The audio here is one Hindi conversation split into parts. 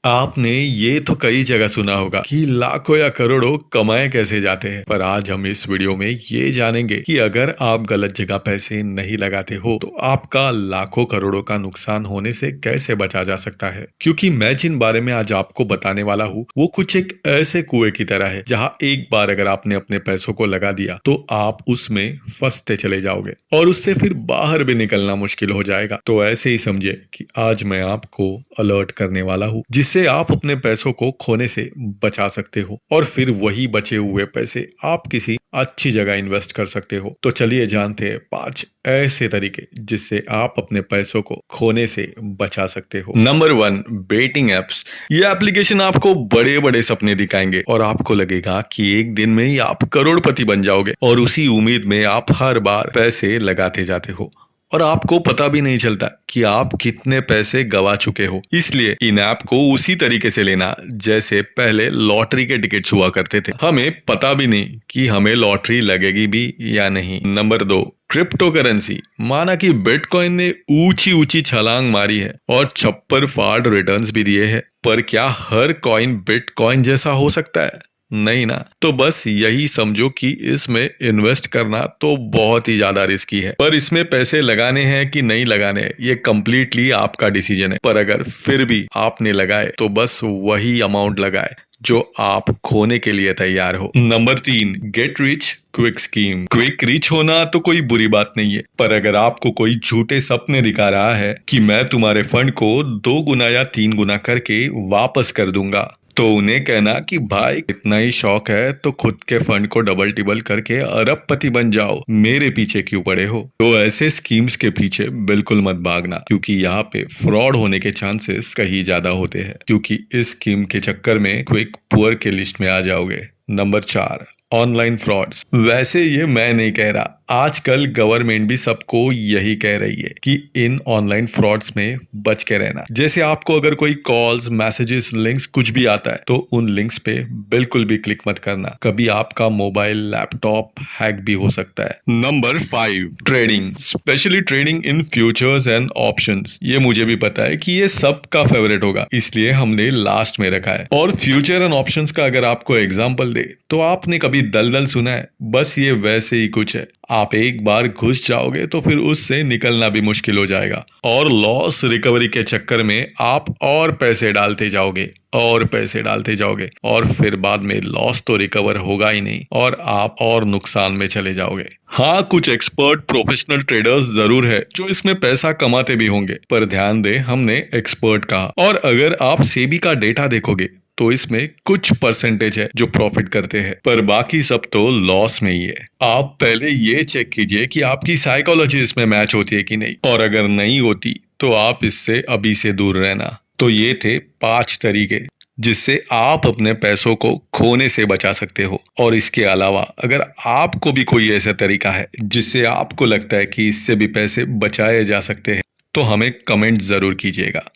आपने ये तो कई जगह सुना होगा कि लाखों या करोड़ों कमाए कैसे जाते हैं, पर आज हम इस वीडियो में ये जानेंगे कि अगर आप गलत जगह पैसे नहीं लगाते हो तो आपका लाखों करोड़ों का नुकसान होने से कैसे बचा जा सकता है। क्योंकि मैं जिन बारे में आज आपको बताने वाला हूँ वो कुछ एक ऐसे कुएं की तरह है जहाँ एक बार अगर आपने अपने पैसों को लगा दिया तो आप उसमें फंसते चले जाओगे और उससे फिर बाहर भी निकलना मुश्किल हो जाएगा। तो ऐसे ही समझे कि आज मैं आपको अलर्ट करने वाला हूँ जिससे आप अपने पैसों को खोने से बचा सकते हो और फिर वही बचे हुए पैसे आप किसी अच्छी जगह इन्वेस्ट कर सकते हो। तो चलिए जानते हैं 5 ऐसे तरीके जिससे आप अपने पैसों को खोने से बचा सकते हो। Number 1, betting apps. ये एप्लीकेशन आपको बड़े बड़े सपने दिखाएंगे और आपको लगेगा कि एक दिन में ही आप करोड़पति बन जाओगे और उसी उम्मीद में आप हर बार पैसे लगाते जाते हो और आपको पता भी नहीं चलता कि आप कितने पैसे गवा चुके हो। इसलिए इन ऐप को उसी तरीके से लेना जैसे पहले लॉटरी के टिकट्स हुआ करते थे। हमें पता भी नहीं कि हमें लॉटरी लगेगी भी या नहीं। Number 2, crypto currency. माना कि बिटकॉइन ने ऊंची ऊंची छलांग मारी है और छप्पर फाड़ रिटर्न्स भी दिए हैं, पर क्या हर कॉइन बिटकॉइन जैसा हो सकता है? नहीं ना। तो बस यही समझो कि इसमें इन्वेस्ट करना तो बहुत ही ज्यादा रिस्की है, पर इसमें पैसे लगाने हैं कि नहीं लगाने हैं ये कम्प्लीटली आपका डिसीजन है। पर अगर फिर भी आपने लगाए तो बस वही अमाउंट लगाए जो आप खोने के लिए तैयार हो। Number 3, get rich quick scheme. Quick rich होना तो कोई बुरी बात नहीं है, पर अगर आपको कोई झूठे सपने दिखा रहा है कि मैं तुम्हारे फंड को 2 गुना या 3 गुना करके वापस कर दूंगा, तो उन्हें कहना कि भाई इतना ही शौक है तो खुद के फंड को डबल टिबल करके अरबपति बन जाओ, मेरे पीछे क्यों पड़े हो। तो ऐसे स्कीम्स के पीछे बिल्कुल मत भागना, क्योंकि यहाँ पे फ्रॉड होने के चांसेस कहीं ज्यादा होते हैं, क्योंकि इस स्कीम के चक्कर में क्विक पुअर के लिस्ट में आ जाओगे। Number 4, online frauds. वैसे ये मैं नहीं कह रहा, आजकल गवर्नमेंट भी सबको यही कह रही है कि इन ऑनलाइन फ्रॉड्स में बच के रहना। जैसे आपको अगर कोई कॉल्स, मैसेजेस, लिंक्स कुछ भी आता है तो उन लिंक्स पे बिल्कुल भी क्लिक मत करना, कभी आपका मोबाइल, लैपटॉप हैक भी हो सकता है। Number 5, trading, specially trading in futures and options. ये मुझे भी पता है कि ये सबका फेवरेट होगा, इसलिए हमने लास्ट में रखा है। और फ्यूचर एंड ऑप्शंस का अगर आपको एग्जांपल दे तो आपने कभी दलदल सुना है? बस ये वैसे ही कुछ है। आप एक बार घुस जाओगे तो फिर उससे निकलना भी मुश्किल हो जाएगा और लॉस रिकवरी के चक्कर में आप और पैसे डालते जाओगे और पैसे डालते जाओगे और फिर बाद में लॉस तो रिकवर होगा ही नहीं और आप और नुकसान में चले जाओगे। हाँ, कुछ एक्सपर्ट प्रोफेशनल ट्रेडर्स जरूर है जो इसमें पैसा कमाते भी होंगे, पर ध्यान दे हमने एक्सपर्ट कहा। और अगर आप सेबी का डेटा देखोगे तो इसमें कुछ परसेंटेज है जो प्रॉफिट करते हैं, पर बाकी सब तो लॉस में ही है। आप पहले ये चेक कीजिए कि आपकी साइकोलॉजी इसमें मैच होती है कि नहीं, और अगर नहीं होती तो आप इससे अभी से दूर रहना। तो ये थे 5 तरीके जिससे आप अपने पैसों को खोने से बचा सकते हो। और इसके अलावा अगर आपको भी कोई ऐसा तरीका है जिससे आपको लगता है कि इससे भी पैसे बचाए जा सकते हैं तो हमें कमेंट जरूर कीजिएगा,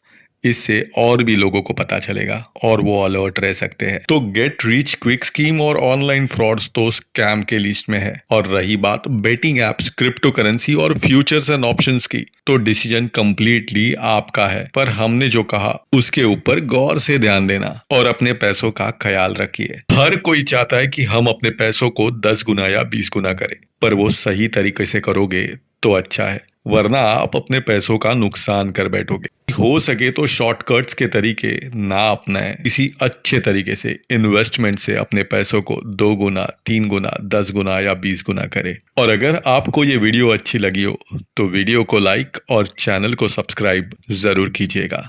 इससे और भी लोगों को पता चलेगा और वो अलर्ट रह सकते हैं। तो गेट रिच क्विक स्कीम और ऑनलाइन फ्रॉड्स तो स्कैम के लिस्ट में है। और रही बात बेटिंग एप्स, क्रिप्टो करेंसी और फ्यूचर्स एंड ऑप्शंस की, तो डिसीजन कंप्लीटली आपका है, पर हमने जो कहा उसके ऊपर गौर से ध्यान देना और अपने पैसों का ख्याल रखिए। हर कोई चाहता है कि हम अपने पैसों को 10 गुना या 20 गुना करें, पर वो सही तरीके से करोगे तो अच्छा है, वरना आप अपने पैसों का नुकसान कर बैठोगे। हो सके तो शॉर्टकट्स के तरीके ना अपनाएं, किसी अच्छे तरीके से इन्वेस्टमेंट से अपने पैसों को 2 गुना, 3 गुना, 10 गुना या 20 गुना करें। और अगर आपको ये वीडियो अच्छी लगी हो तो वीडियो को लाइक और चैनल को सब्सक्राइब जरूर कीजिएगा।